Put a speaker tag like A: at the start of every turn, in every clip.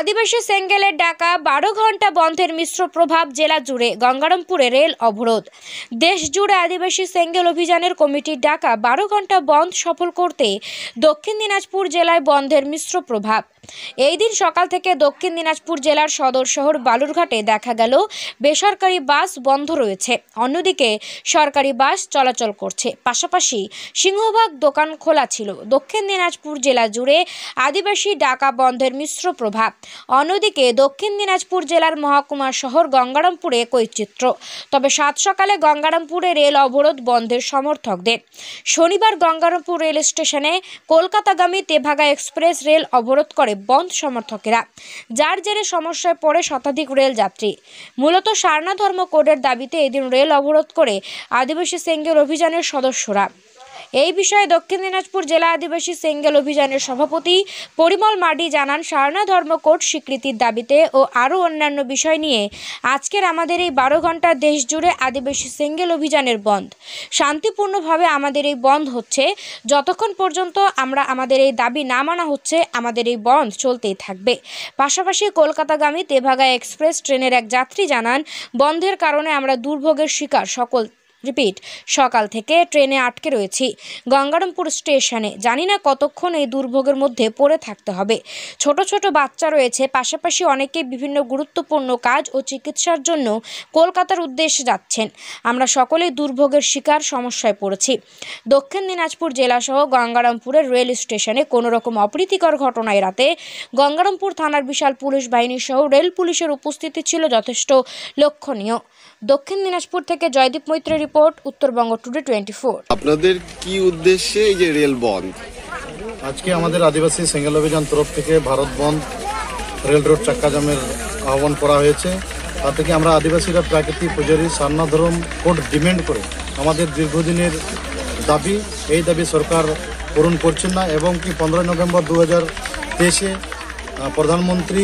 A: আদিবাসী সেঙ্গেলের ডাকা 12 ঘন্টা বন্ধের মিশ্র প্রভাব জেলা জুড়ে। গঙ্গারামপুরে রেল অবরোধ। দেশ জুড়ে আদিবাসী সেঙ্গেল অভিযানের কমিটির ডাকা 12 ঘন্টা বন্ধ সফল করতে দক্ষিণ দিনাজপুর জেলায় বন্ধের মিশ্র প্রভাব। এই দিন সকাল থেকে দক্ষিণ দিনাজপুর জেলার সদর শহর বালুরঘাটে দেখা গেল বেসরকারি বাস বন্ধ রয়েছে, অন্যদিকে সরকারি বাস চলাচল করছে। পাশাপাশি সিংহভাগ দোকান খোলা ছিল। দক্ষিণ দিনাজপুর জেলা জুড়ে আদিবাসী ডাকা বন্ধের মিশ্র প্রভাব। অন্যদিকে দক্ষিণ দিনাজপুর জেলার মহকুমা শহর গঙ্গারামপুরে একই চিত্র। তবে সাত সকালে গঙ্গারামপুরে রেল অবরোধ বন্ধের সমর্থকদের। শনিবার গঙ্গারামপুর রেল স্টেশনে কলকাতাগামী তেভাগা এক্সপ্রেস রেল অবরোধ করে বন্ধ সমর্থকেরা, যার জেরে সমস্যায় পড়ে শতাধিক রেল যাত্রী। মূলত সারনা ধর্ম কোডের দাবিতে এদিন রেল অবরোধ করে আদিবাসী সেঙ্গেল অভিযানের সদস্যরা। এই বিষয়ে দক্ষিণ দিনাজপুর জেলা আদিবাসী সেঙ্গেল অভিযানের সভাপতি পরিমল মার্ডি জানান, সারনা ধর্ম কোড স্বীকৃতির দাবিতে ও আরও অন্যান্য বিষয় নিয়ে আজকের আমাদের এই 12 ঘন্টা দেশ জুড়ে আদিবাসী সেঙ্গেল অভিযানের বন্ধ। শান্তিপূর্ণভাবে আমাদের এই বন্ধ হচ্ছে। যতক্ষণ পর্যন্ত আমরা আমাদের এই দাবি না মানা হচ্ছে, আমাদের এই বন্ধ চলতেই থাকবে। পাশাপাশি কলকাতাগামী তেভাগা এক্সপ্রেস ট্রেনের এক যাত্রী জানান, বন্ধের কারণে আমরা দুর্ভোগের শিকার সকাল থেকে ট্রেনে আটকে রয়েছি গঙ্গারামপুর স্টেশনে। জানি না কতক্ষণ এই দুর্ভোগের মধ্যে পড়ে থাকতে হবে। ছোট ছোট বাচ্চা রয়েছে, পাশাপাশি অনেকেই বিভিন্ন গুরুত্বপূর্ণ কাজ ও চিকিৎসার জন্য কলকাতার উদ্দেশ্যে যাচ্ছেন। আমরা সকলেই দুর্ভোগের শিকার, সমস্যায় পড়েছি। দক্ষিণ দিনাজপুর জেলাসহ গঙ্গারামপুরের রেল স্টেশনে কোনো রকম অপ্রীতিকর ঘটনা এড়াতে গঙ্গারামপুর থানার বিশাল পুলিশ বাহিনী সহ রেল পুলিশের উপস্থিতি ছিল যথেষ্ট লক্ষণীয়। দক্ষিণ দিনাজপুর থেকে জয়দীপ মৈত্রের রিপোর্ট, উত্তরবঙ্গ টুডে 24।
B: আপনাদের কি উদ্দেশ্যে এই যে রেল বন্ধ?
C: আজকে আমাদের আদিবাসী সেঙ্গেল অভিযান তরফ থেকে ভারত বন্ধ রেল রোড চাক্কা জামের আহ্বান করা হয়েছে। তা থেকে আমরা আদিবাসীরা প্রাকৃতিক পূজারী সারনা ধর্ম কোড ডিমান্ড করে আমাদের দীর্ঘদিনের দাবি, এই দাবি সরকার পূরণ করছেন না এবং কি 15 নভেম্বর 2023 প্রধানমন্ত্রী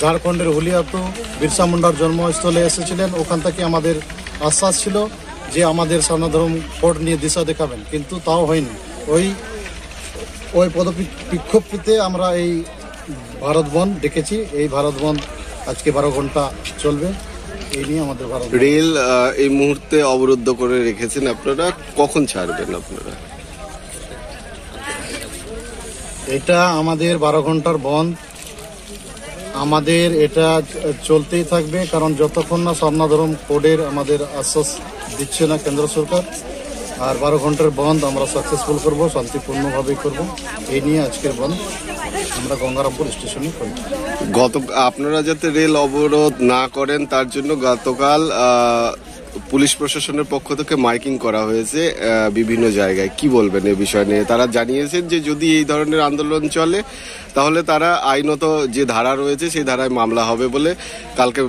C: ঝাড়খণ্ডের হুলিয়াতে বিরসা মুন্ডার জন্মস্থলে এসেছিলেন। ওখান থেকে আমাদের আশ্বাস ছিল যে আমাদের সারনা ধর্ম কোড নিয়ে দিশা দেখাবেন, কিন্তু তাও হয়নি। ওই পদবিক্ষোভটিতে আমরা এই ভারত বন্ধ ডেকেছি। এই ভারত বন্ধ আজকে 12 ঘন্টা চলবে। এই নিয়ে আমাদের ভারত
B: রেল এই মুহূর্তে অবরুদ্ধ করে রেখেছেন। আপনারা কখন ছাড়বেন? আপনারা
C: এটা আমাদের 12 ঘন্টার বন্ধ, আমাদের এটা চলতেই থাকবে, কারণ যতক্ষণ না সারনা ধর্ম কোডের আমাদের আশ্বাস দিচ্ছে না কেন্দ্র সরকার। আর 12 ঘন্টার বন্ধ আমরা সাকসেসফুল করব, শান্তিপূর্ণভাবে করব। এই নিয়ে আজকের বন্ধ আমরা গঙ্গারামপুর স্টেশনে করি।
B: আপনারা যাতে রেল অবরোধ না করেন তার জন্য গতকাল পুলিশ প্রশাসনের পক্ষ থেকে মাইকিং করা হয়েছে বিভিন্ন জায়গায়। কি বলবেন এই বিষয় নিয়ে? তারা জানিয়েছেন যে যদি এই ধরনের আন্দোলন চলে তাহলে তারা আইনত যে ধারা রয়েছে সেই ধারায় মামলা হবে বলে কালকে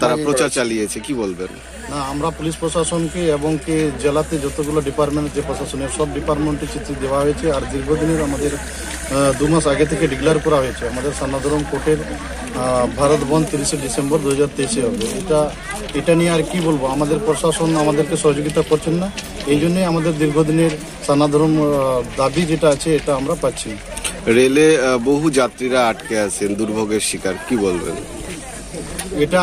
B: তারা প্রচার চালিয়েছে। কি বলবেন?
C: না, আমরা পুলিশ প্রশাসনকে এবং কি জেলাতে যতগুলো ডিপার্টমেন্ট যে প্রশাসনের সব ডিপার্টমেন্টে চিঠি দেওয়া হয়েছে। আর দীর্ঘদিনের আমাদের 2 মাস আগে থেকে ডিক্লেয়ার করা হয়েছে আমাদের সারনা ধর্ম কোর্টের ভারত বন্ধ 30 ডিসেম্বর 2023 হবে। এটা নিয়ে আর কি বলবো, আমাদের প্রশাসন আমাদেরকে সহযোগিতা করছেন না। এই জন্যই আমাদের দীর্ঘদিনের সারনা ধর্ম দাবি যেটা আছে এটা আমরা পাচ্ছি।
B: রেলে বহু যাত্রীরা আটকে আছেন, দুর্ভোগের শিকার। কি বলবেন?
C: এটা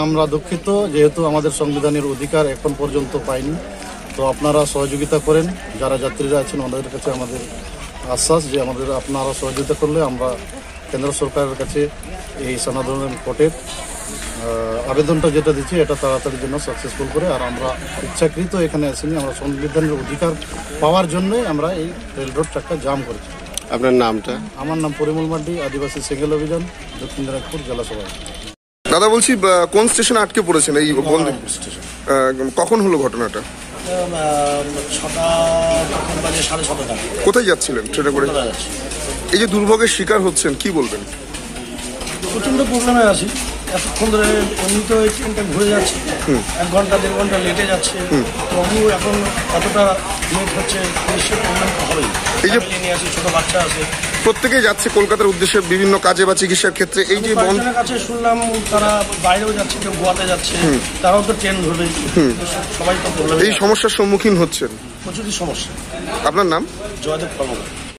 C: আমরা দুঃখিত, যেহেতু আমাদের সংবিধানের অধিকার এখন পর্যন্ত পাইনি। তো আপনারা সহযোগিতা করেন, যারা যাত্রীরা আছেন ওনাদের কাছে আমাদের আশ্বাস যে আপনারা সহযোগিতা করলে আমরা কেন্দ্র সরকারের কাছে এই সারনা ধর্ম কোর্টের আবেদনটা যেটা দিচ্ছি এটা তাড়াতাড়ি জন্য সাকসেসফুল করে। আর আমরা ইচ্ছাকৃত এখানে আসিনি, আমরা সংবিধানের অধিকার পাওয়ার জন্যই আমরা এই রেল রোড চাক্কা জাম করেছি।
B: আপনার নামটা?
C: আমার নাম পরিমল মার্ডি, আদিবাসী সেঙ্গেল অভিযান, দক্ষিণ দিনাজপুর জেলা সভাপতি।
D: দাদা বলছি, কোন স্টেশনে আটকে পড়েছেন এই বন্ধ? কখন হলো ঘটনাটা?
E: 6:30
D: কোথায় যাচ্ছিলেন ট্রেনে করে? এই যে দুর্ভোগের শিকার হচ্ছেন, কি বলবেন?
E: প্রচন্ড প্রবলেমে আছি। এতক্ষণ ধরে এমনিতে ওই ট্রেনটা ঘুরে যাচ্ছে, 1 ঘন্টা 1.5 ঘন্টা লেটে যাচ্ছে। তবু এখন এতটা লেট হচ্ছে, নিশ্চয়ই প্রবলেম তো হবেই। এই যে নিয়ে আসি, ছোট বাচ্চা আছে,
D: প্রত্যেকে যাচ্ছে কলকাতার উদ্দেশ্যে বিভিন্ন কাজে বা চিকিৎসার ক্ষেত্রে। এই যে বন্ধের
E: কাছে শুনলাম তারা বাইরেও যাচ্ছে, কেউ গোয়াতে যাচ্ছে, তারাও তো ট্রেন ধরবে। সবাই তো প্রবলেম,
D: এই সমস্যার সম্মুখীন হচ্ছেন।
E: প্রচুরই সমস্যা।
D: আপনার নাম?
E: জয়দেব কর্মকার।